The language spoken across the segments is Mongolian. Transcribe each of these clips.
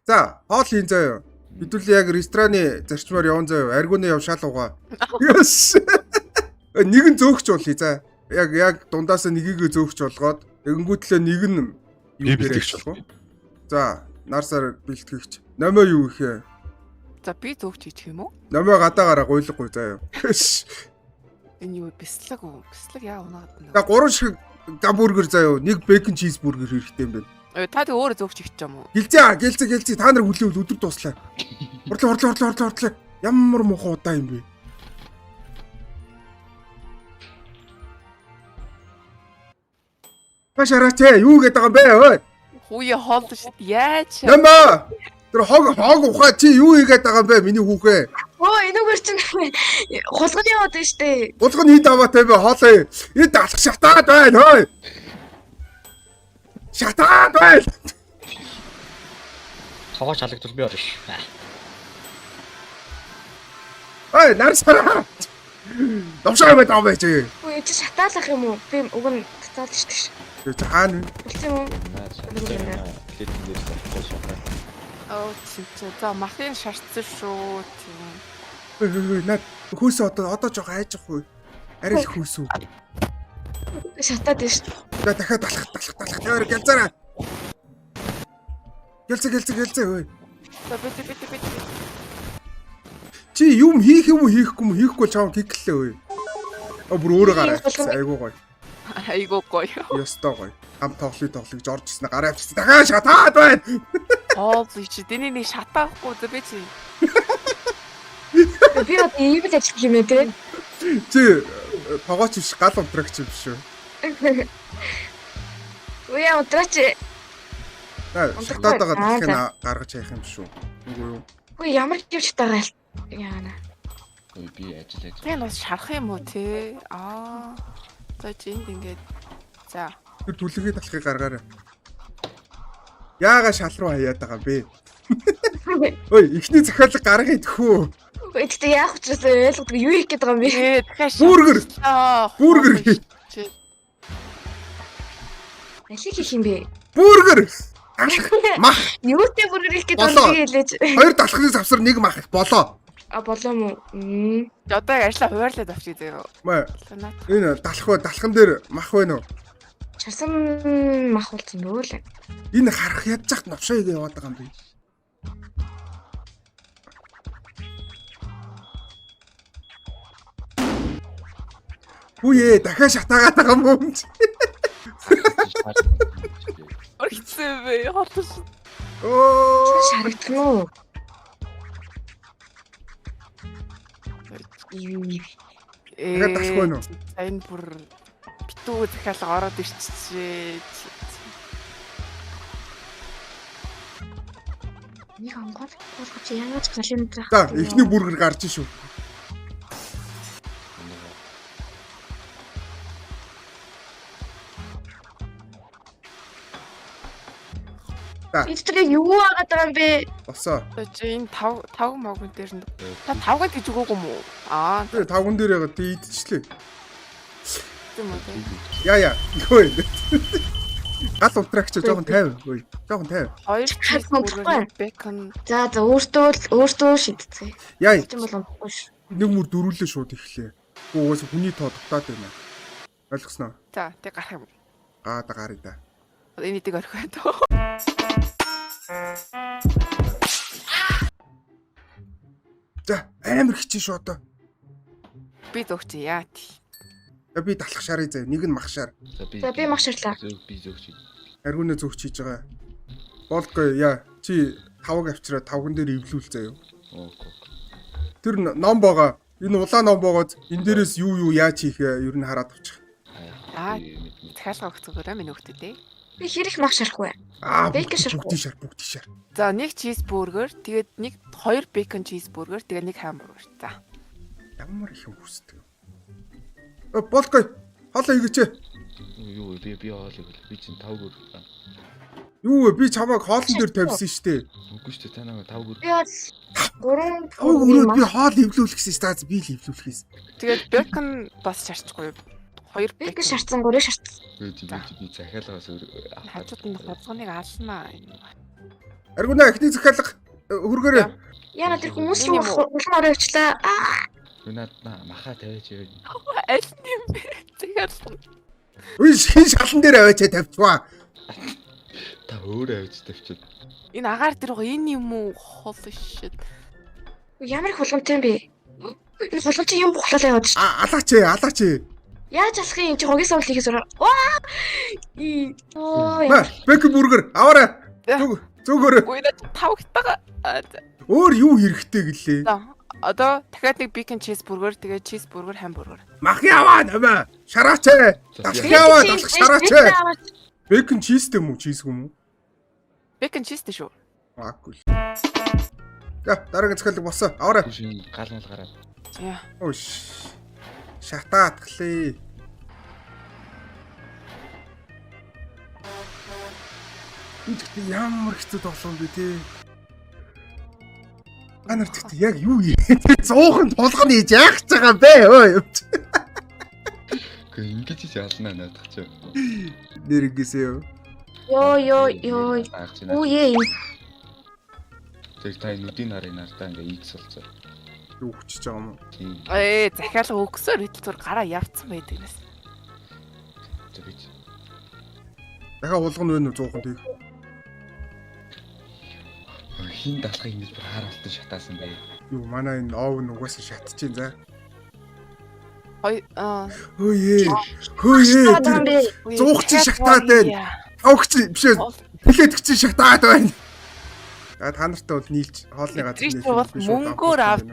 За, хоол хийн заяа. Хэдүүл яг рестораны зарчмаар явна заяа. Аргууны явшаал угаа. Yes. Нэг нь зөөгч болъё за. Яг дундаас нэгийг зөөгч болгоод тэгэнгүүтлээ нэг нь Би бэлтгэгч болгоо. За, нарсаар бэлтгэгч. Номоо юу ихэ? За би зөөгч хийх юм уу? Номоо гадаагаараа гуйлахгүй заяа. Энэ юу бэслэг үү? Бэслэг яа унаад байна. За 3 шиг гамбургер заяа. Нэг бэкон чиз бүргер хэрэгтэй юм байна. Та тэг өөрөө зөөгч хийх юм уу? Гэлцээ. Та нар хүлээвэл өдөр дуслаа. Хурлаа. Ямар муухай удаа юм бэ? Башараач юу гэдэг юм бэ ой? Хүүе хоолд шít яаж? Нэмээ. Тэр хог ухаа чи юу хийгээд байгаа юм бэ миний хүүхээ? Энэгээр чинь хулганы яваад байна штэ. Булган хий даваатай бэ хоолой. Энд алах шатаад байна ой. Шатаад байна. Цогоо чалагдвал би орно. Ой нарсараа. Давшаа мэд аваа чи. Чи шатаалах юм уу? Би уг нь татаад штэ. Тэр хаана вэ? Болчих юм уу? Чи за махын шарцсан шүү. Тийм. Наад хөөсөө одоо жоо хайжих уу? Арай л хөөсөө. Шатаад штэ. За дахиад талах. Яар гэлзараа. Гэлзээ ой. За би. Чи юм хийх юм уу хийхгүй юм хийхгүй чам гиглээ ой. Бүр өөрөө гараа. Айгуу гоё. Айгуу гоё. Ёстой гоё. Хам тоглож орж ирсэн гараа авчихсан. Дахиад шатаад байна. Чи дэний нэг шатаахгүй зэ би чи. Би одоо ийм л ажиллах юм ээ те. Чи тогооч биш гал унтрагч юм биш үү? Үе удраач. Шатаад байгаа дахин гаргаж яах юм биш үү? Үгүй юу. Үе ямар хөвч тагаа л. Яана. Би ажил. Би бас шарах юм уу те? За чи энд ингээд. За. Тэр түлхээ талхыг гаргаарай. Яага шал руу хаяад байгаа юм бэ? Ой, ихний захиалга гаргая тэхүү. Гэхдээ яах учраас ойлгодгүй юу хийх гээд байгаа юм бэ? Дахиад Бүргэр. Алиг хийх юм бэ? Бүргэр. Мах. Юутэй бүргэр хийх гээд байгаа юм хэлээч. Хоёр талхны завсар нэг мах болоо. Болоо мó. Одоо яг ажиллаа хуваарлаад авчиг заяа. Маа. Энэ далхан дээр мах байна уу? Чарсан мах болсон нөө л. Энэ харах ядж захт навшаа игээ яваад байгаа юм бэ? Хүүе дахиад шатаагаад байгаа юм уу? Орхисон бэ? Хортос. Оо. Шарагдсан уу? Тэгээд тахгүй нь. Энэ бүр битүү захиалга ороод ирчихжээ. Нэг онгол чи яаж залын дээр. За, эхний бүргэр гарч шүү. Эдгээр юу агаад байгаа юм бэ? Босоо. Чи энэ тав могон дээр нь та тавгад гэж өгөөг юм уу? Тэр тавган дээр ягаад идчихлээ. Тийм үү. Яа. Йой. Гал унтрагч жоохон 50. Ой, жоохон 50. Хоёр чиз бүргэр бекон. За өөртөө шийдцгээе. Яа. Тийм бол унахгүй ш. Нэг мөр дөрүүлээ шууд ихлээ. Угаас хүний тоо дутаад байна. Ойлгосноо? За, тэг гарах юм. Гарыг да. Энэ дэг орхих байна. За, амар хичээ шүү одоо. Би зөгч яа тий. За би талах шарыг заа. Нэг нь мах шар. За би мах шарлаа. Би зөөгч. Аргуунаа зөөгч хийж байгаа. Болдгоо яа. Чи тавг авчираа тавган дээр ивлүүл заяа. Тэр ном байгаа. Энэ улаан ном байгаад энэ дээрээс юу яаж хийх ер нь хараад авчих. Захиалга өгөх зүгээр минь өгтөө дээ. Би хэрэг мах шарах вэ? Бэкон шарах. Бүгд шар. За нэг чиз бүргэр, тэгээд нэг хоёр бэкон чиз бүргэр, тэгээд нэг хамбургер. За. Ямар их юм хүсдэг. Болдгоо. Хоолоо хийгээч. Юу би хоол хийгээл. Би чинь 5 гөр. Юу вэ? Би чамайг хоолн дээр тавьсан шүү дээ. Үгүй шүү дээ. Та намайг 5 гөр. Би 3 Өөрөө би хоол ивлүүлэх гэсэн стац би л ивлүүлэх гэсэн. Тэгээд бэкон бас шарчихгүй. Хоёр бэкон шарцсан 3 шарцсан. Би захиалгаас хажууд нь хоцгоныг алнаа. Аргуна эхний захиалга хүргээрэй. Яна тэр хүмүүс Энэ рүү юм уу? улам орой явчлаа. Юунаад маха тавиач яваа. Аль юм бэ? Тэгэхээр Үгүй шин шалан дээр аваачаа тавьчихваа. Та өөрөө авч тавьчих. энэ агаар дээр байгаа энэ юм уу? Holy shit. Ямар их хулгамтай юм бэ? Энэ хулгамтай юм бухлалаа яваад ш. Алаач. Яаж алах юм чи хогийн савлыг хийсээр. Ваа! Оо Ма, бэк бүргэр аваарай. Зүгөр. Үгүй нэ тав хитага. Өөр юу хэрэгтэй гэлээ? За одоо дахиад нэг bacon cheeseburger тэгээ cheeseburger hamburger. Мах яваа нэмэ. Шараач. Далах яваа, далах шараач. Бэкон чизтэй юм уу, чизгүй юм уу? Bacon cheese дээ шүү. Аагүй. За, дараагийн захиалга босоо. Аваарай. Түшин гал мал гараад. Яа. Өөш. Шатаатглээ. Энд ямар хэцүү тоглоом бэ те. Анар тэгт яг юу юм? 100хан толгоны хийж яах гэж байгаа бэ? Өө. Гэхдээ ингэж ч ялнаа надад ч. Нэргээс Йоо. Аач Оо наа. е. Тэр та нүдийн нарын нартаа ингээ X болцоо. юу хүчиж байгаа юм уу? Тийм. Захиалга өгсөөр идэл зур гараа явцсан байдаг нэс. За бич. Дахиад уулгана вэ 100хан тэг. Хин далахыг ингэж бүр хараалтан шатаасан бай. Юу манай энэ оов нугаас шатчихин за. Хой Хөөе. Шатаад Тэр юм бэ? 100 чи шатаад байна. Авч биш ээ. Хэлээд чи шатаад байна. Та нартай бол нийлж хоолны газар Чи бол мөнгөөр авд.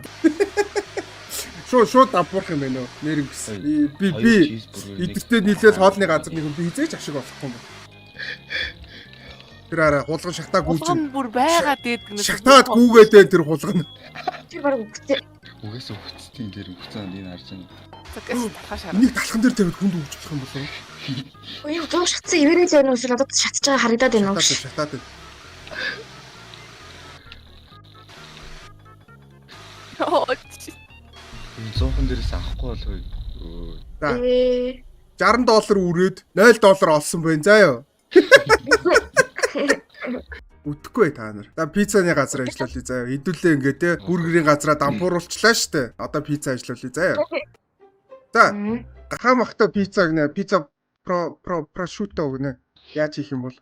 Шууд давбарах юм байна уу? Нэрнгс. Би эдэртээ нийлээд хоолны газар нэг би хизээч ашиг олохгүй юм. Тэр арай хулган шатаа гүйж. Хулган бүр байгаад дээд гэнэ. Шатаад гүүгээд тэр хулган. Тэр баг үгтэй. Угаас өгцтийн тэр өгцөн энэ харж байна. Тэгээс талхаа шараа. Энийг талхан дээр тавиад хүнд өгч болох юм болов уу? Ой зөө шатсан эвэрээ зөө нүсэл надад шатж байгаа харагдаад байна уу? Шатаад. Энэ 100хан дээрээс авахгүй болов уу? За Ээ. $60 үрээд $0 олсон байна заа юу. Үтгэхгүй та нар. За пиццаны газар ажиллуулъя заа юу. Хэдүүлээ ингээ те бургерийн газараа дампууруулчлаа штэ. Одоо пицца ажиллуулъя заа юу. За гахаа махта пицца гинэ. Пицца прошутто гинэ. Яаж хийх юм бол?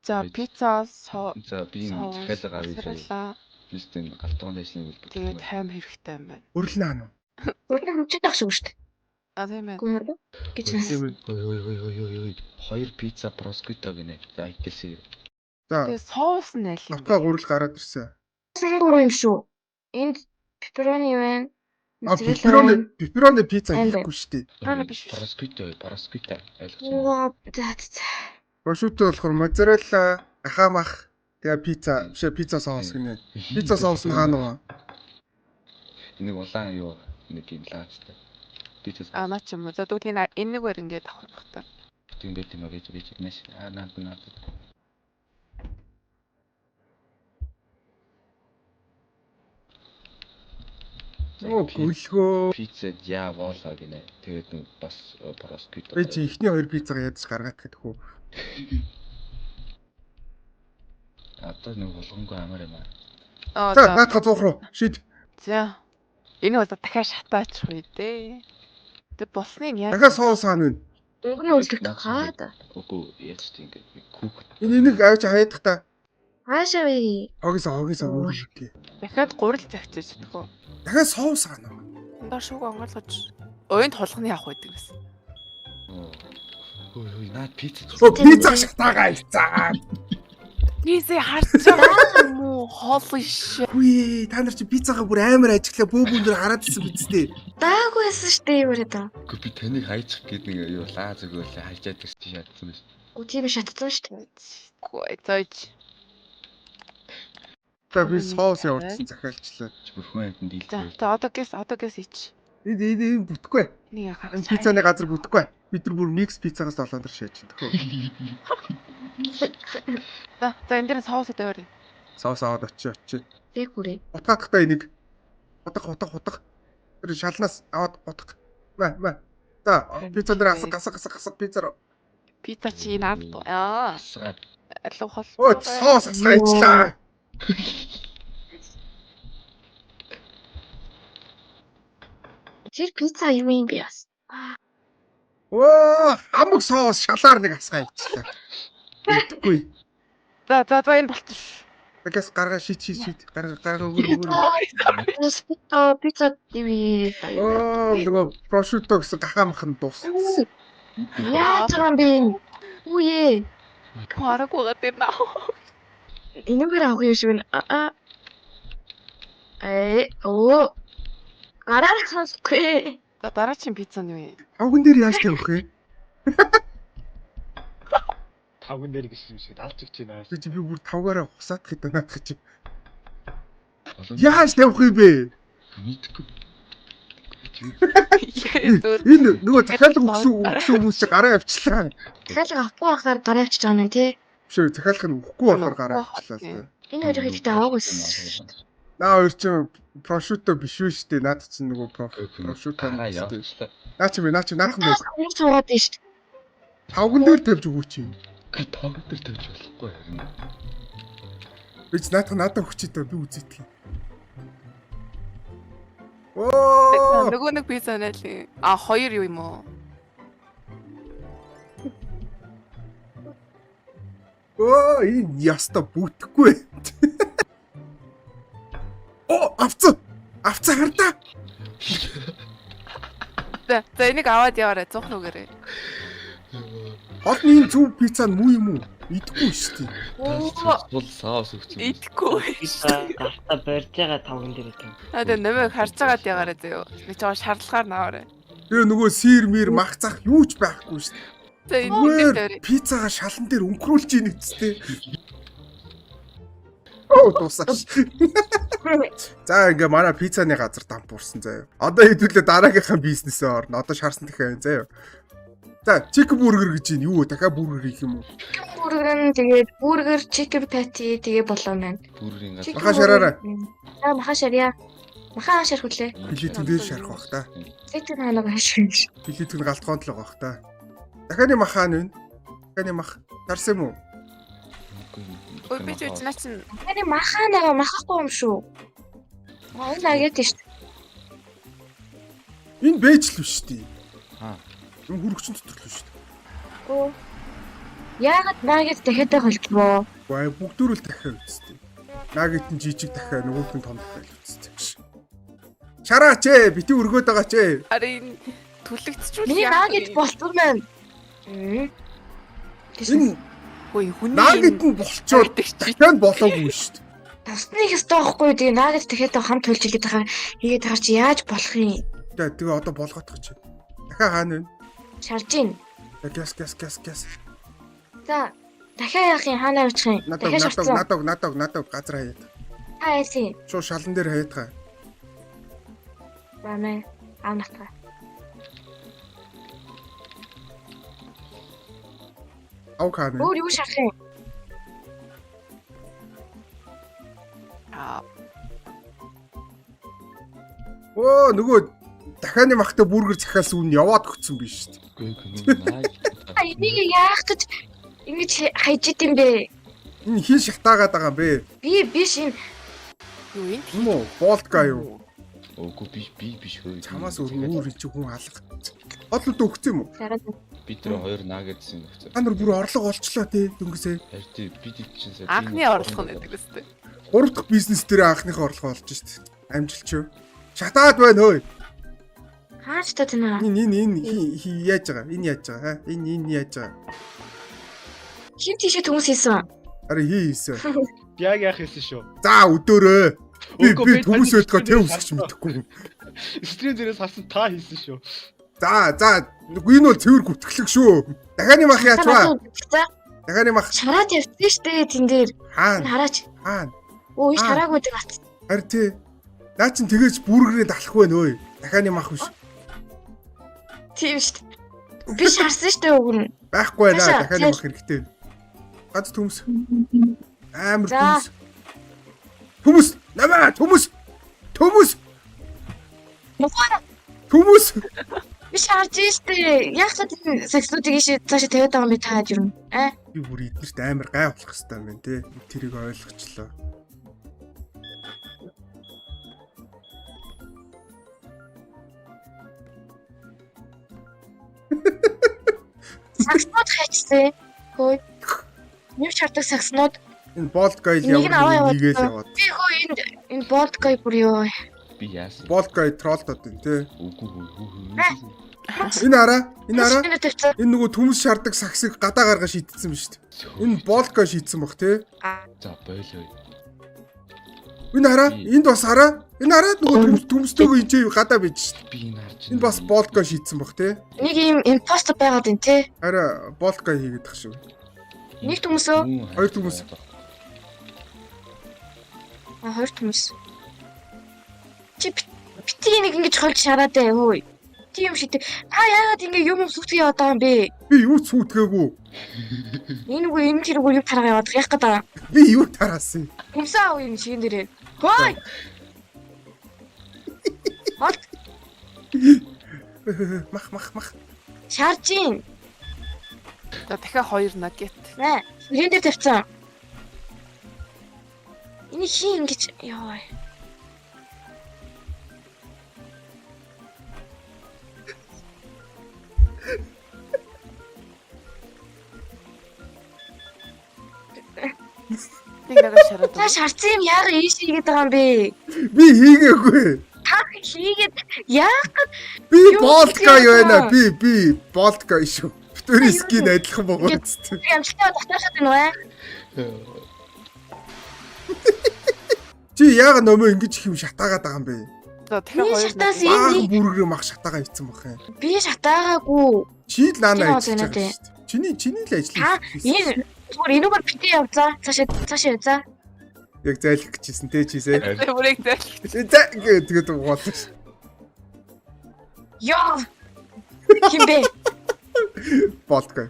За пицца За би энэ захиалга авъя. Бистэн галтгоонд ажлын үйлдэл. тэгээд хайм хэрэгтэй юм байна. Өрлөн аа. Өөрөөр хэмжиж байх шүү дээ. А тийм ээ. Гүмэр гэж байна. Ой. Хоёр пицца проскуто гинэ. За итгэсэн. За Тэгээд соус нь аль юм бэ? авка гурил гараад ирсэн. Сан гурав юм шүү. Энд пепперони байна. Пепперони пицца Айн хийхгүй штэ. Пепперони биш. Проскуто ойлгож байна. Оо Прошутто болохоор моцарелла, гахаа мах, тэгээ пицца, бишээ пицца соус гинэ. Пицца соус нь хаана вэ? Энийг улаан юу нэг юм лаацтай. Пицца А наа ч юм уу. За тэгвэл энэ нэг бэр ингээд авах хэрэгтэй. тийм байт юм аа гэж нэш. Наад. Оо гөлгөө. Пицца яваалаа гинэ. Тэгээд нэг бас проскуто. Би чи ихний хоёр пиццаг ядаж гаргаад гэдэг хүү. Одоо нэг болгонгүй амар юм аа. Аа За за. наадха 100 руу шийд. За. Энэ бол дахиад шатаачих үү дээ. Тэг болсныг яа. Дахиад соус хаана вэ? өнгөний үйлдэлт хаад. Үгүй яаж тийм ингээд күүк. Энийг авч хаядах та. Хаашаа вэ? Огисоо өөрөхгүй. Дахиад гурил загчиж чадах уу? Дахиад соус хаана вэ? Эндээ шүүг онгойлгож. Уянд толгоны явах байдаг гэсэн. Ой наад пицца. Оо пицца шатаагаа ицаа. Нийсээ харж байгаа юм уу? Holy shit. Хүй та нар чи пиццагаа бүр амар ажиглаа бөөбөн дээр хараад ирсэн биз дээ. Даагүй байсан шүү дээ юу яриад. Үгүй би таныг хайчих гээд нэг юу лааз өгөөл хайчаад ирчих шатсан биш. Үгүй тийм шатцсан шүү дээ. Гой зойж. За би соус явуулсан захиалчлаа. Бүрхэн амтнд За дийлээ. за одоо гэс ич. Энэ бүтггүй. Энийг яхаа. Энэ пиццаны газар бүтггүй. Бид нар бүр микс пиццагаас долоон дээр шээж төхөө. За энэ дээр соус дээр. Соус аваад очиж. Тэг хүрээ. Утгаадахтаа энийг утга. Тэр шалнаас аваад утга. Маа. За пиццан дээр гасах пицца руу. Пицца чи наад. Аа. Асгаад Алуу хол. Оо соус асгаачлаа. Тэр пицца юу юм бэ бас? Оо, хамаг соос шалаар нэг асгаа ичлээ. Идэхгүй. За энэ болчих. Тэгээс гаргаа шít. Гаргаа өгөр. Пицца дэви. Оо, нөгөө прошутто гэсэн гахаамхан дуус. Яа чам би. Үе. Хараагүй гадаг наа. Энэгээр авах юм шиг байна. Оо. Гараар сонсохгүй. За дараагийн пицца нь юу юм? Авган дээр яаж тавих вэ? Тавган дээр гэсэн юм шиг алж игч байна. Би бүр тавгаараа хусаад хэд байна гэж. Яаж тавих юм бэ? Мэдгүй. Энэ нөгөө захиалга өгсөн хүмүүс чи гараа авчлаа. Дахиад авахгүй байхаар гараа авчиж байгаа юм тий. Биш үү, захиалга нь өгөхгүй байхаар гараа авчлаа. Энэ хоёрыг хэлдэг аваагүйс. Наа хоёр чи прошутто биш үү штэ. Наад чинь нөгөө прошутто Гараа штэ. явуулчлаа. Наа чи наах нь Ямар цуугаад байна шүү дээ. тавган дээр тавьж өгөөч юм. Тавган дээр тавьж болохгүй харин. Би ч надад өгч идэ би үзээдгий. Оо! Нөгөө нэг пицца нэлээ. А хоёр юу юм уу? Оо, энэ яста бүтэхгүй. Оо, авцаа хардаа. За энийг аваад яваарай 100 нүгээрээ. Одны энэ зөв пицца нь муу юм уу? Идэхгүй шүү дээ. Бол саус өгч юм. Идэхгүй. Гартаа борж байгаа тавган дээр идэв. Тэгээ нэмэг харж агаад яваарай зөө. Би чамаа шаардлагаар наваарай. Тэгээ нөгөө сир мэр мах цах юу ч байхгүй шүү дээ. За энэ дээр тавиарай. Пиццага шалан дээр өнгөрүүлж ийн үсттэй. Оо дуусаач. За ингээ манай пиццаны газар дампуурсан заяа. Одоо хэдүүлээ дараагийнхаа бизнесээ орно. Одоо шаарсан дахиад заяа. За, чикен бургер гэж юм юу? Дахиад бургер хийх юм уу? Бургер нь тэгээд бургер, chicken patty тэгээ болоо маань. Бүрийн газар. Маха шараарай. Маха шарья. Маха шарх үлээ. Билетэн дээр шарах бах та. Зэтэн хаанаа шарх. Билетэн галтгоонд л байгаа бах та. Дахианы маха нь вэ? Дахианы мах. Тарсан юм уу? Ой би ч үзнаа чинь Тэний махаанаа махахгүй юм шүү. Энэ агээд шүү дээ. Энэ бэж л биш тий. Аа. Энэ хүрэгчин дотор л биш шүү дээ. Оо. Яагаад наагээд дахиад холбоо? Бай бүгдөө л дахиад үсттэй. Наагит нь жижиг дахиад нөгөөт нь том дахиад үсттэй. Шараач ээ, бити өргөөд байгаа ч ээ. арын түлэгдчихвэл Миний наагээд болтур маань. Энэ Ой хүний наагит нь болчоод дахиад болоогүй шүү дээ. Тасны хэстэй байхгүй тэгээ наагаад дахиад хамт төлж игээд байгаа хийгээд байгаа чи яаж болох юм? Тэгээ одоо болгоотох чи. Дахиад хаана вэ? Шарж ийн. Гэс. За дахиад яах юм хаанаа очих юм? Дахиад шарцсан. Надад газар хаяад. Айси. Шууд шалан дээр хаяадгаа. Бамэ. Аамнатаа. Аукааны. Өөр юу шарах юм? Оо нөгөө дахианы махтай бүргэр захиалсан үн яваад өгсөн биш шүү дээ. Энийг яах гэж ингэж хайж идэм бэ? Энэ хин шатаагаад байгаа юм бэ? Би биш юм. юу энэ Юм уу? Болтка юу? Ooгүй би биш хөө. Чамаас өөр чи хүн алга. Хотлууд өгсөн юм уу? Би тэр хоёр наагдсан өгсөн. Та нар бүр орлого олчлоо тий дөнгөсөө. Харин бид чинь сая анхны орлого нь гэдэг үстэй. 3 дахь бизнес дээр анхныхаа орлогоо олж шít. Амжилт шүү. Шатаад байна хөөе. Хаач та тэнэ. Энэ яаж байгаа? Энэ яаж байгаа? Энэ яаж байгаа? Хин тийшээ төмс хийсэн. Ари хийсэн. Яг яах хэлсэн шүү. За өдөөрөө. Би Үгүй, хүмүүс таны өдгөө тэ стрим үсгэж мэдэхгүй. Стрим дээрээс харсан та хийсэн шүү. За энэ бол цэвэр гүтгэлэг шүү. Дахианы мах яач ба? За Дахианы мах шараад явчихсан штэ тэн дээр. хаана? Хараач. Хаана? Өө шараагүй дээ бат. Харин тий. Наа чин тэгэж бүргэрээ далах байна өөй. Дахианы мах биш. Тийм штэ. Би шарсан штэ үг нь. Байхгүй байна Хаашаа? дахианы мах хэрэгтэй. Гац төмс. Амар За. төмс. Төмс. Намаа төмс. Төмс. Төмс. Би шарж штэ. Яг та тийм саксуудыг ийшээ цаашаа тавиад байгаа юм би таад юм. Би бүр эднэрт амар гай болох хэвээр юм байна тий. Тэрийг ойлгочлоо. Сакснууд хайчсан. Хөөе. Юу чардаг сакснууд. Энэ болт гай Энийг нь аваа ямар яваад. нэгээл яваад. Би хөө энэ болт гай бүр юу. Би яасан? Болт гай троллдод энэ тий. Үгүй. Энэ хараа. Энэ хараа. Энэ тавьсан. Энэ нөгөө төмс шаарддаг саксыг гадаа гаргаа шийдсэн ба шүү дээ. Энэ болт гай шийдсэн баг тий. За бойлоо. Энэ хараа. Энд бас хараа. Энэ хараа нөгөө төмстэйгөө энэ гадаа байж шүү дээ. Би энэ харж. Энэ бас болт гай шийдсэн баг тий. Нэг юм импостер байгаад байна те. Хараа болт гай хийгээд тах шүү. Нэг төмсөө. Хоёр төмс. Хоёр төмс. Чи бити нэг ингэж холж шараад ээ хөөе. Тийм шийдэ. Яагаад ингэ юм сүтгэе яваад байгаа юм бэ? Би юу ч сүтгээгүй. Энэ үгүй энэ тэргүй юу тараа яваад яах гэдэг. Би юу тараасан. Төмсөө авъя энэ шигэн дээрээ. Хөөе. Хот Мах. шаржин. За дахиад 2 нагет. Нэ. Шигэн дээр тавьсан. Энийг хий ингэж ёо. Нэг нагаа шараад. Та шарцсан юм яагаад ийш хийгээд байгаа юм бэ? Би хийгээгүй. Та хийгээд яагаад Би Юу болт гай хийгээд байна. байгаа? Би болт гай шүү. Бүтэн скин адилхан байгаа үстэй. амжилттай тогтооход байна вэ? Чи яагаад нөмөө ингэж их юм шатаагаад байгаа юм бэ? За Би дахиад 2 шатаас нагет. Баахан энэ бүргэрээ мах шатаагаа хийцэн баг юм. би шатаагаагүй. Чи л наанаа Тийм ажиллаж байна байгаа шүү дээ. Чиний л ажил. Та энэ зүгээр энүүгээр бити явзаа. Цаашаа явзаа. Яг зайлах гэжсэн те чийсээ. Бүрийг зайлх. За тэгээд угаалаа шүү. Яа. Химбэ. Болт гай.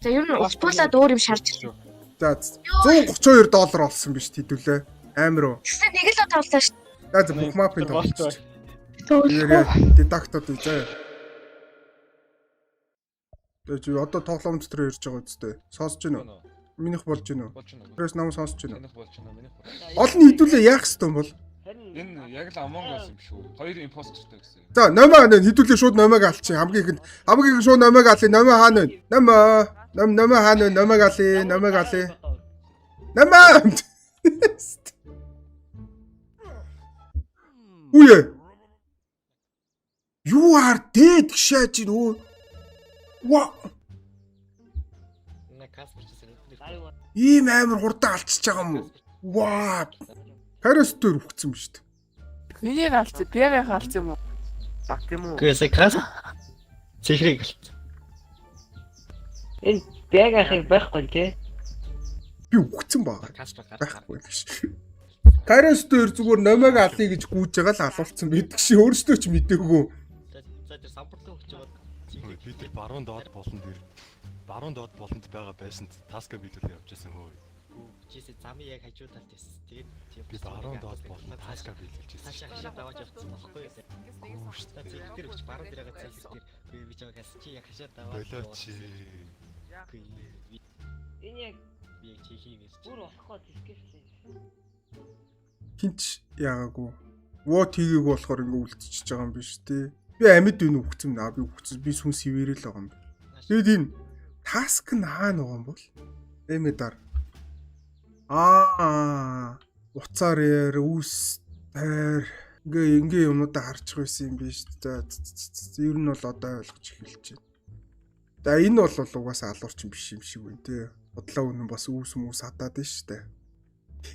За ер нь успуулаад өөр юм шарж ирсэн. За $132 олсон биз хэдүүлээ. Амар уу. Тэгсэн нэг л тоглолоо шүү. За бүх мапын тоглолт. Тэгвэл Дедактод үзээ. Тэгээ чи одоо тоглоом дотор ирж байгаа үстэй. Сонсож байна уу? Минийх болж байна уу? Болж байна. Тэрээс намайг сонсож байна уу? Минийх болж байна. Олон хэдүүлээ яах хэвээр бол. Энэ яг л Among Us юм шүү. Хоёр импостертэй гэсэн. За номоо хана хэдүүлээ шууд номыг алчих. Хамгийн их шууд номыг алъя. Номоо хаана вэ? Номоо хаана вэ? Номыг алъя. Номоо. Үе. You are dead шаач нөө. Ва. Ийм амар хурдан алчиж байгаа юм уу? Ваа. Каростер өгцөн биз дээ. Миний галц, биегийн галц юм уу? Баг юм уу? Гэхдээ крас. Чихрийг гэлт. Энэ бягахыг байхгүй тий. Би өгцөн байгаа. Байхгүй гэж. Каростер зүгээр номыг алъя гэж гүйж байгаа л алуулсан байдаг ши. Өөрөөсөө ч мэдээгүй. За тэр самбарлын өгч байгаа. Би тэр баруун доод болонд байгаа байсанд таска биелүүлээ явжсэн хөө. Жиси замын яг хажуу талд байсан. Тэгээд Би баруун доод болонд таска биелүүлж байсан. Хашаа хашаа даваад явцсан байхгүй юу? Гүүштэй зэлгэр өгч баруун дээр байгаа зэлгэр би чамаас чи яг хашаа даваад. Болооч. Энэ яг Би чи хиймээс. бүр болохгүй дискэвчтэй. Хинч яагаагүй. Вот хийгээг болохоор ингэ үлдчихэж байгаа юм биш тий. Би амьд үн өгцөн наа би өгцөн би сүн сивэрэл байгаа юм. Тэгэд энэ таск нь хаана байгаа юм бол? Эмэдар. Уцаар яар үс тайр ингээ юмудаа харж байсан юм биш. За ер нь бол одоо ойлгож эхэлж байна. За энэ бол угаасаа алуурчин биш юм шиг байна тий. Бодлоо үнэн бас үүс хатаад байна штэ.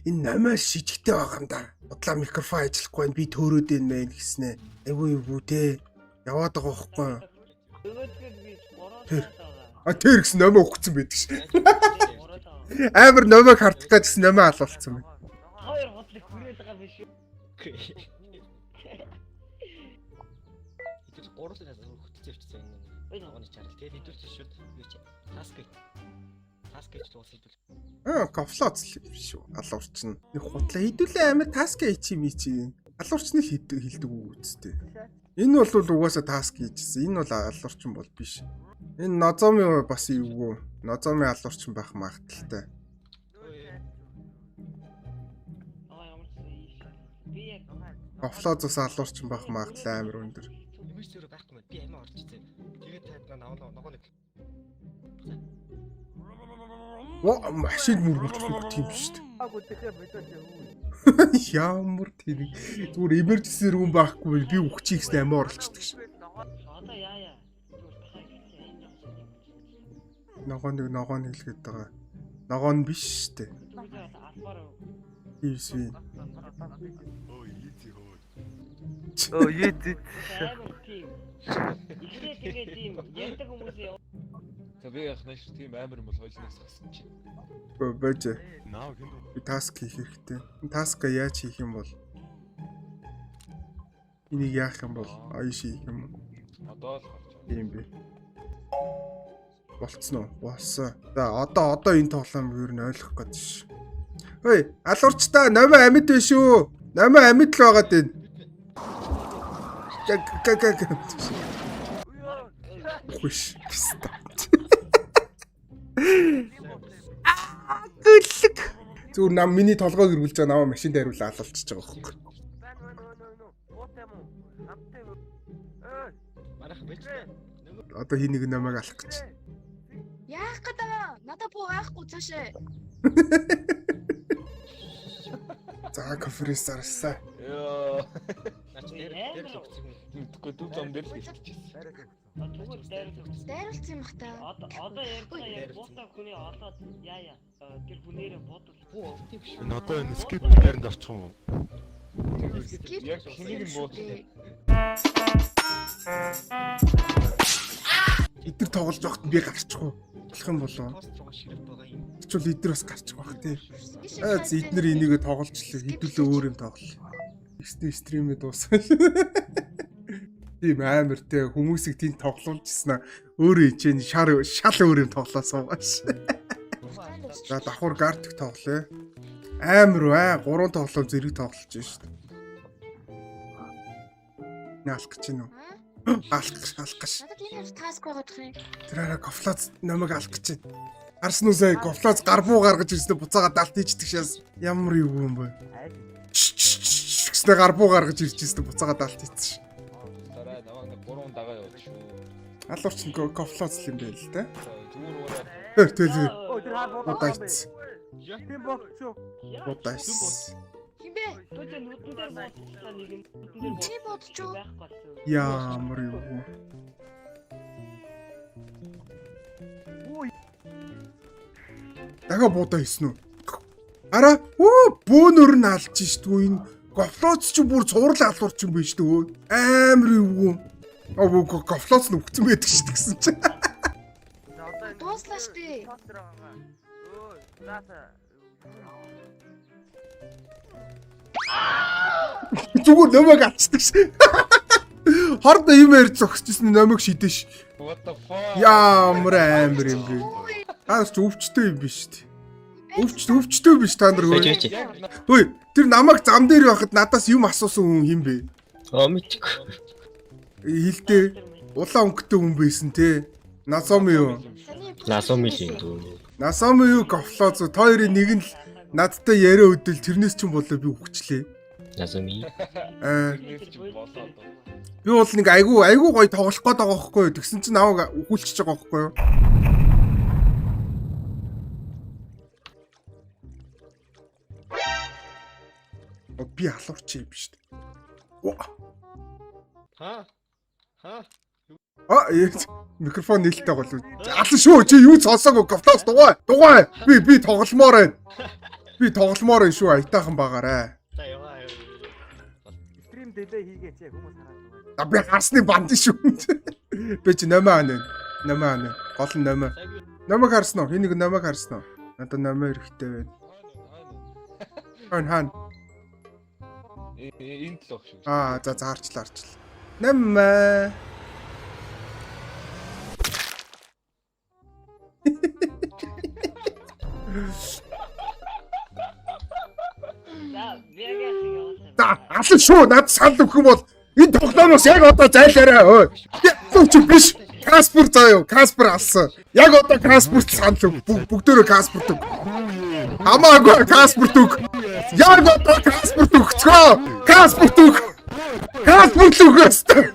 Энэ намаа шижигтэй байгаа юм да. Бодлоо микрофон ажиллахгүй байна. Би төөрөөд байна гэснэ. Эвгүй те. Яваад байгаа байхгүй. Өвөдгөл би бороо А тэр гэсэн номоо өгцөн байдаг ш. Амар номоо хардах гэсэн номоо алуулсан байна. хоёр хотлог хүрээд байгаа биш үү? Тэр гурлаас хөтөлж явчихсан энэ ногооны чарал. Тэгээд хэдүүлж шууд юу чи таск гэж дуусах. Кофлоц л биш үү. Алуурчин. Нэг хутлаа хідүүлээ амар таск хийчих юм чи. Алуурчныг хилдэг үсттэй. Энэ бол угаасаа таск хийжсэн. Энэ бол алуурчин бол биш. Энэ нозоми бас эвгүй. Нозоми алуурчин байх магадaltaй. Би яг Кофлоцоос алуурчин байх магадлал амар өндөр. Имэрсээр байхгүй мэн би амиа орчихсон. Тэгээд таад ногоо нэг Машин мөр болчихлоо тийм шүү дээ. Ямар тийм зүгээр emergency room байхгүй би үхчих гэсэн амиа оролцдог шээ. Одоо яая. Ногоо нэг хэлгээд байгаа. Ногоо нь биш шүү дээ. Албаар. Ийсвэ. Оо YouTube. Амар тийм. Ихлээр тэгээд тийм ярьдаг хүмүүсийн За би яхнаа шүү тийм амар юм бол хойлноос гасан чи. Бэж. Наа гинэ. Би таск хийх хэрэгтэй. Таска яаж хийх юм бол? Энийг яах юм бол? Аяш хийх юм. Одоо л гарч. Тийм би. Болцсон уу? Болсон. За одоо энэ тоглоом юу н ойлгох гээд ш. Хөөе, алуурчтай номоо амьд биш шүү. Номоо амьд л байгаад байна. Хүш. Гүлэг. Зүгээр нам миний толгойг ирүүлж байгаа намаа машинд хариулаа алуулчихж байгаа байхгүй. Манайх бич. Одоо хий нэг намайг алах гэж. Яах гэдэг вэ? Надад буу аахгүй цаашаа. За конференс зарсаа. Йоо. Наач дээр л өгсөн юм. Мэдгүй дүү зам дээр л хэлчихсэн. Тэгвэл дайрлуулсан. Дайруулсан юм бах та. Одоо ярьсан яг буутаа хүний олоод яая. Тэр хүнээрээ бодвол Тийм биш. Энэ одоо энэ skip дээр орчих юм уу? Яг хэнийг нь буудлаа. Эдгээр тоглож байхад би гарчихгүй. Болох юм болоо. Пост руу ширэг байгаа юм. Чул эдгээр бас гарчих байх тий. Эдгээр энийг тоглолчлаа. Хэдүүлээ өөр юм тоглол. Стримээ дуусаа. Тийм амар те хүмүүсийг тийм тоглуулжснаа өөрөө ичэн шал өөр юм тоглоо суугааш. За давхар гартик тоглоё. Амар 3 тоглоом зэрэг тоглож байна шүү дээ. Наалах гэж байна уу? Алах гэж. Надад энэ таск байгаад байна. Тэр гофлоц номыг алах гэж байна. Арсан үсээ гофлоц гарбуу гаргаж ирснээр буцаага далт хийждэг шээс ямар юу юм бэ? Гэснээр гарбуу гаргаж ирчихсэн буцаага далт хийсэн. Дараа намайг 3 дагаа явуулж шүү. Алуурч гофлоц юм байл л да. Зүгээр ураа. Тэр удаац. тийм болчихоо. Удаац. Хинбэ? Түлээ нүдэн дээр бодлоо нэг нь нүдэн дээр Чи бодчихоо. байхгүй болсон. Ямар юу. Дага буудаа хийсэн үү? Ара бөөнөр нь алж штгүй энэ гофлоц ч бүр цуврал алуурч юм биш шүү. Амар юу. Гофлоц нь өгцөн байдаг шүү гэсэн чинь. Дууслаа штэ. Зүгээр намайг алцдаг ш. Хорд юм ярьж зогсчихсэн намайг шидэш. What the fuck? Ямар амар юм бэ? Таас ч өвчтэй юм биш үү? Өвчтэй биш та нар хөөе. Хөөе, тэр намайг зам дээр байхад надаас юм асуусан хүн хин бэ? Омичг. Хилдэ улаан өнгөтэй хүн байсан те. Насоми юу? Насомилийн дүү. Насоми юу гофлоц та хоёрын нэг нь л надтай яриа өдөл тэрнээс ч юм болоо би үхчихлээ. Насоми. Би бол нэг айгу гоё тоглох гээд байгаа байхгүй юу? Тэгсэн чинь намайг үхүүлчихэж байгаа байхгүй юу? Би алуурч юм биш үү? Ха? Микрофон нээлттэй болов. Алан шүү чи юу сонсоогүй гофлоц дугай. Би тогломоор байна. Би тогломоор байна шүү аятайхан багаарай. За яваа. Стрим дэлээ хийгээч хүмүүс хараад байгаа. Би харсны банд шүү. Би чи 8 ана. Гол нь 8. Намайг харсан уу? Хин нэг намайг харсан уу? Надад 8 хэрэгтэй байна. Хаан. Энд л баг шүү. За харчлаа. 8. За, алан шүү. Над санал өгөх юм бол энэ тоглоомоос яг одоо зайлаарай. Юу ч биш. Каспер заяа. Каспер алсан. Яг одоо Касперт санал өг. Бүгдөө Касперт өг. Хамаагүй Касперт өг. Яг одоо Касперт өгцгөө. Касперт өг. Касперт өгөөстэй.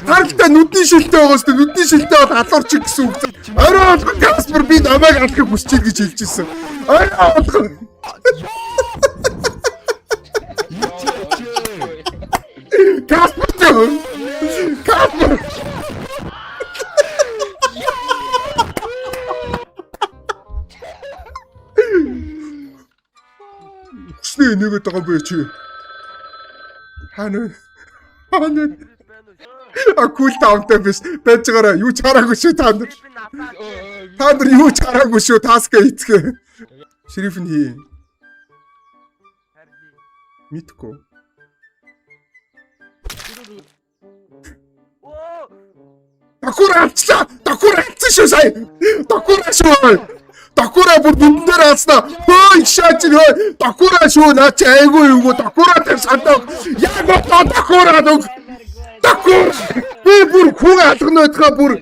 Харалтай нүдний шилтэй байгаас нүдний шилтэй бол алуурч гэсэн үг. Орой Каспер би намайг алдахыг хүсэж ил гэж хэлж ирсэн. Аа. Каспер. Хүснээ нэгэд байгаа бэ чи? Ханаа. А кул таунтай биш. Байж байгаараа юу ч хараагүй шүү та нар. Та нар юу ч хараагүй шүү таска хийцгээ. Шериф нь хий. Митко. Такура шүү сая. Такура шүү. Такура бүр бүдэн дээр алснаа. Хөөе шаач хөөе. Такура шүү наа чи айгүй юу. Такура дээр сандаа. Яг одоо такура дог. Такура. Би бүр хүн алгана байтгаа бүр.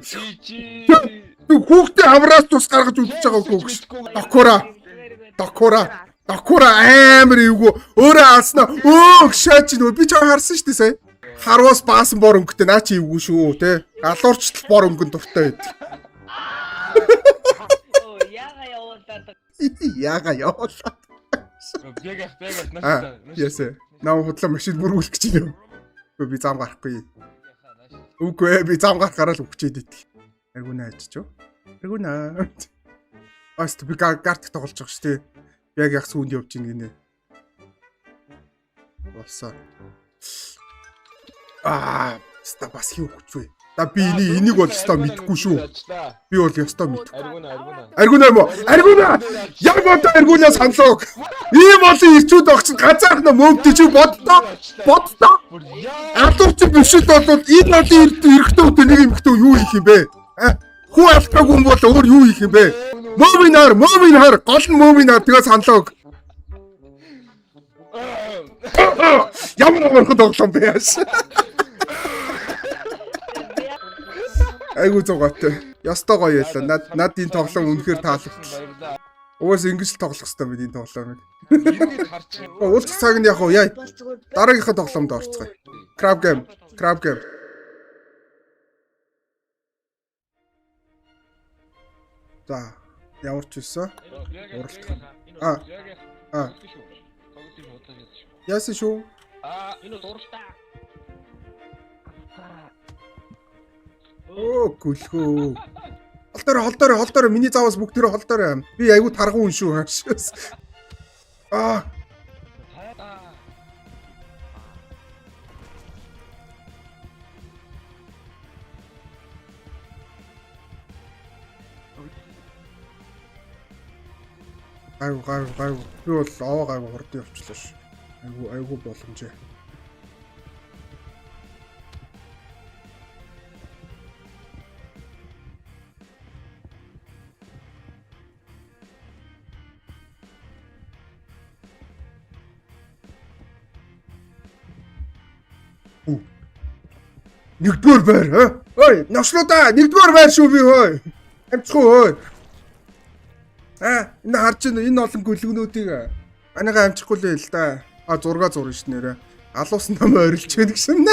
Хүүхдээ авраас тус гаргаж үлдчихэж байгаа хөөг. Такура амар юу. Өөрөө алснаа. Шаач нөө би ч харсан шүү дээ сая. Харвас баасан бор өнгөтэй наа чи юу шүү те. Галуурчлал бор өнгөн дуртай байд. Яга явуулаад. Бягах Ясэ. Наа худлаа машин бүрүүлэх гэж юм. Би зам гарахгүй. Үгүй би зам гарахаараа л өгчээд идэх. Аргуна ачиж юу? Аргуна. Аст би карт тоглож байгаа шүү дээ. Яг яг сүүнд явж ийн гинэ. Болсон. Ста бас юу хүчвэ. Да би энийг бол ёстой мэдхгүй шүү. Би бол ёстой мэдхгүй. Аргуна юм уу? Аргуна! Яг одоо аргуна саналог. Ийм олон ирчүүд огч ганцаарх нь мөвдөж боддоо. Алдууч биш л бол энэ олон эрэгтэйд нэг эмэгтэй юу хийх юм бэ? Хүү алдаагүй хүн бол өөр юу хийх юм бэ? Мөвинаар гол нь мөвинаар тэгээ саналог. Ямар амархан тоглоом бэ яаш. Айгуу зугаатай. Ястой гоё ялла. Над энэ тоглоом үнэхээр таалагдсан. Уус ингэж л тоглох хэрэгтэй бид энэ тоглоомыг. Уулзах цаг нь яг уу яа. Дараагийнхаа тоглоомд орцгоё. Crab game. За, ямар ч үсэн. Уралдах. Яасан шүү? Энэ дууралтаа. Гүлхөө. Холдороо миний заавас бүгдээрээ холдороо. Би айгуу таргуу хүн шүү. Гайв. Би бол овоо гайв хурд явчлаа ш. Айгуу боломжээ. Нэгдүгээр байр хаа? Ой, навшлуудаа нэгдүгээр байр шүү би хөөе. Амцгүй хөөе. Энэ харж байна энэ олон гөлгөнүүдийг анайгаа амчихгүй л да. 6 зурна ш нэрэ. Алуусан нам ойрлж байна гэсэн.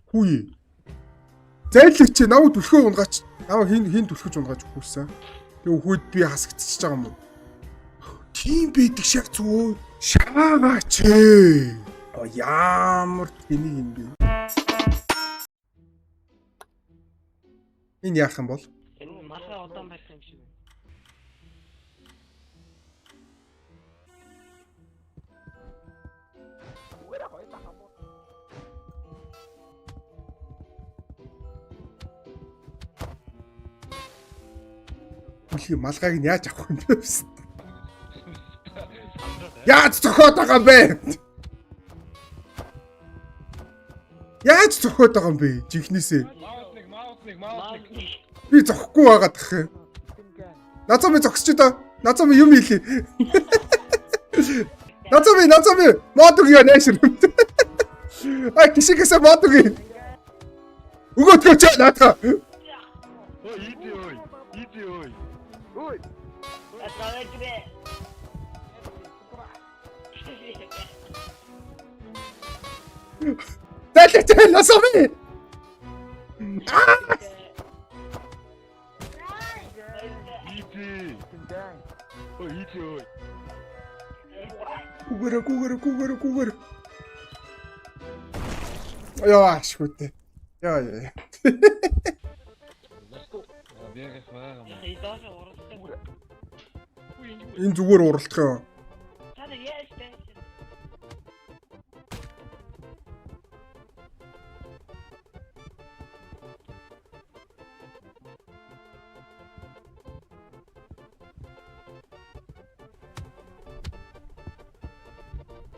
Хүй. Зайлч чи навд түлхөө унгаач. Нав хин түлхэж унгаач өгсөн. Тэг хүйд би хасагдчихж байгаа юм уу? Тийм байдаг шаг зү. Шаваач. Ямар тэнийг юм бэ? Энэ яах юм бол? Энэ махаа удаан байх юм шиг. Бүлхий малгайг нь яаж авах юм бэ? Яаж зохиод байгаа юм бэ? Яаж зохиод байгаа юм бэ? Жихнээсээ. Маут. Би зохгүй байгаад тах юм. Нацаа би зогсч доо. Нацаа би юм хийлээ. Нацаа би мод өгөө нэшэр. Кишигэсэ мод өгөө. Өгөөдгөө ч наатаа. Ой. Зайлаа сумын. Гүгэр. Яа шүтээ. Яа. Бэрэх байгаа маа. Идаас уралдах. Энэ зүгээр уралдах юм. Цаана яаж байна?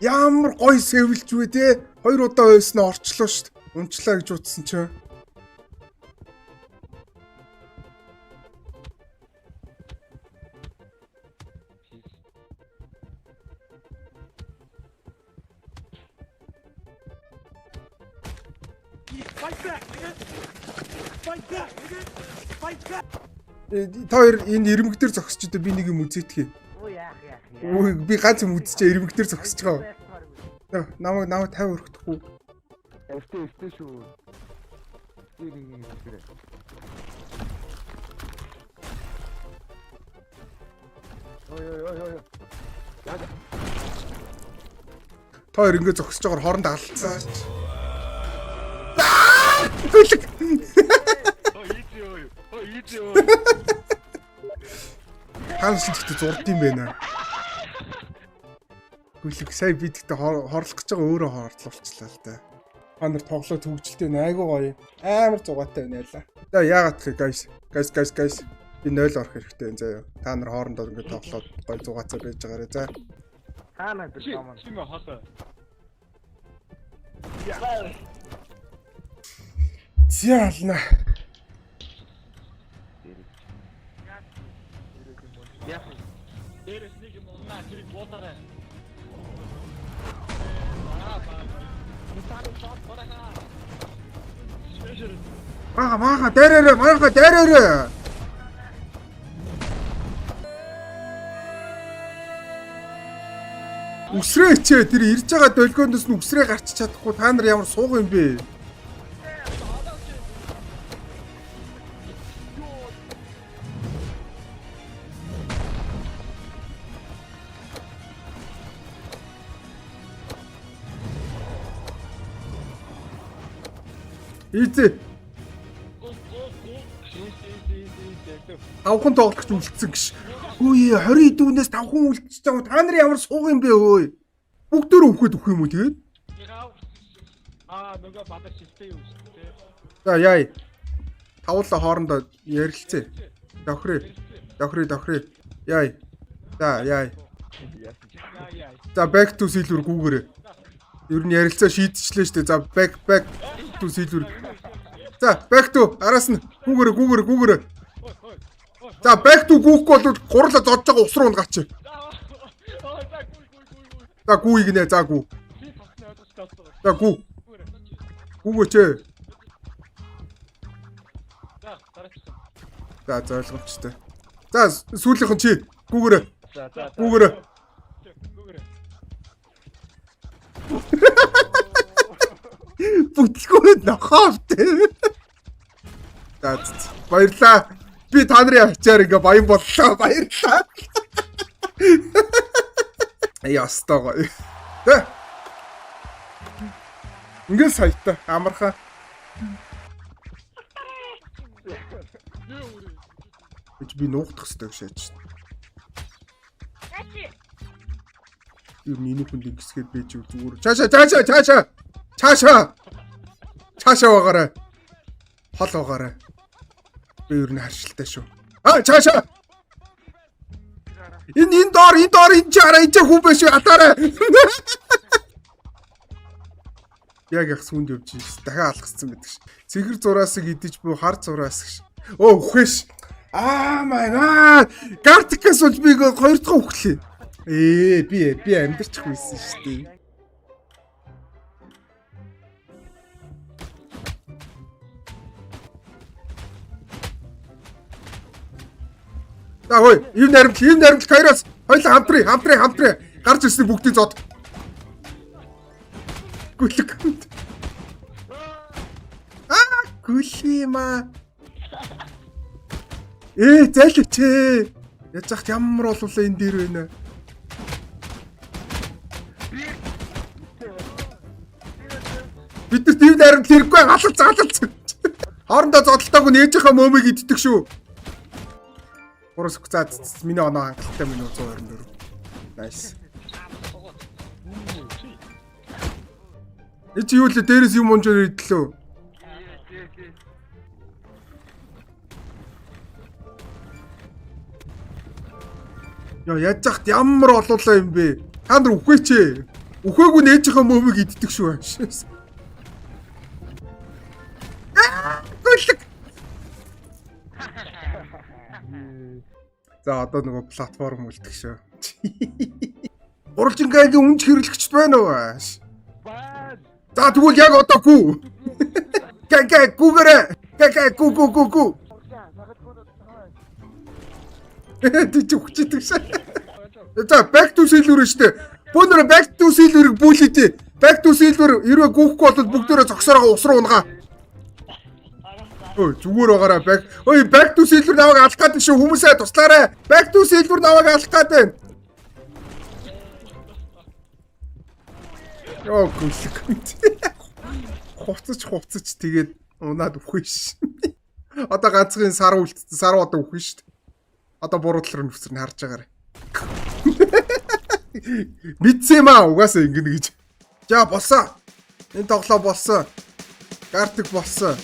Ямар гоё сэвэлж вэ те? 2 удаа ойсноо орчлоо шүү дээ. Унчлаа гэж утсан чинь. Та хоёр энэ ирмэг дээр зогсож дээ би нэг юм үзээтгэе. Ой би ганц юм үзчихээ ирмэг дээр зогсож байгаа. Намайг 50 өргөдөхгүй. Эвтэ шүү. Ой. Та хоёр ингэ зогсож байгаа хооронд алцсан. Хаанч ихтэй зурд юм бэ нэ. Гүлэг сая бид ихтэй хорлох гэж байгаа өөрөө хордлуулчлаа л да. Та нар тоглоо төгжөлтэй айгуу гоё. Амар зугаатай байна яла. За яагаад гэх guys. Би 0 орох хэрэгтэй энэ заяа. Та нар хоорондоо ингэ тоглоод гоё зугаацаа байж байгаарэ за. Хаана биш юм. Чим хата. Зяална. Дээрээс нэг юм унаа тэрийг боотараа. Мага дээрээ. Үсрээ ичээ тэр ирж байгаа долгионоос нь үсрээ гарч чадахгүй та нар ямар сууг юм бэ? Ийзээ. Авхан тоглогч үлдсэн гэж. Үй 20 дүүнээс 5 хүн үлдчихэж байгаа. Та нар ямар сууг юм бэ өөй? Бүгдөө өөхөд өгөх юм уу тэгээд? Нөгөө бадар шилтэй юу шүү дээ. За яа. Тавуулаа хоорондоо ярилцээ. Дохрээ. Яа. За яа. За back to silver гүүгээрээ. Ер нь ярилцаа шийдчихлээ шүү дээ. За back to silver. За back to араас нь гүүгээрээ. За back to гүүхгүй бол гурлаа зодж байгаа ус руу гаач. За гүү игнэ за гүү. За гүү. Гүүгөөч. За зорилгоочтой. За сүүлийнх нь чи гүүгээрээ. Бүтлгөө нохоовтэй. За баярлаа. Би та нарын ачаар ингээ баян боллоо. Баярлаа. Ястаа гоё. Тэ. Ингээ саятай амархан. Би нуугдах хэрэгтэй гэж шааж шин. Юу миний хүнд ингэсгээд байж зүгээр. Цаашаа байгаарай. Хол байгаарай. Би юу нэ харшилтай шүү. Цаашаа. Энэ доор энэ чараа энэ хүн биш атаарай. Яг их сүнд явж дахиад алгацсан байдаг ш. Цэгэр зураасыг идэж буй хар зураас гэж. Оо үхэш. My god. Гартикас бол би 2 дахь үхлээ. Би амьдэрчих байсан шүү дээ. За хөөе, ийм наримт Кайрос хоёлаа хамтраа гарч ирсэн бүгдийг зод. Гүлэг. Гүлима. Зайлвч ээ. Яаж захт ямар болуулаа энэ дээр байна. Бид нар тийм дарамт хэрэггүй галалц. Хоорондоо зодтолтойг нь ээжийнхээ мөөмийг иддэг шүү. Борос за миний оноо хангалттай минь 124. Nice. Эцэг юу л дээрээс юм унжаар идлээ. Яа яаж захт ямар олуулаа юм бэ? Та нар үхээч ээ. Үхээгүй нээжийнхээ мөөмийг иддэг шүү. Гүлэг. За одоо нөгөө платформ үлдэх шүү. Уралжингагийн үнж хэрэглэгчд байна уу? За тэгвэл яг одоо гүү. Гүүгээрээ. Гүү. Тэг чи хүчтэй шээ. За back to silver штэ. Бүүнээр back to silver-ыг бүүлээдээ. Back to silver хэрвээ гүүхгүй бол бүгдээрээ зогсоороо ус руу унгаа. Ой зүгээр байгаараа back to silver наваг алах гэдэг шүү хүмүүсээ туслаарай. Back to silver наваг алах гэдэг. Йоо гүлэг. Хуцаж тэгээд унаад өвхөн ш. Одоо ганцхан сар үлдсэн сар одоо өвхөн ш. Одоо буруу талаар нөхцөр нь харж байгаарай. Бицэмаа угаасаа ингэнэ гэж. За болсон. Энэ тоглоо болсон. Гартик болсон.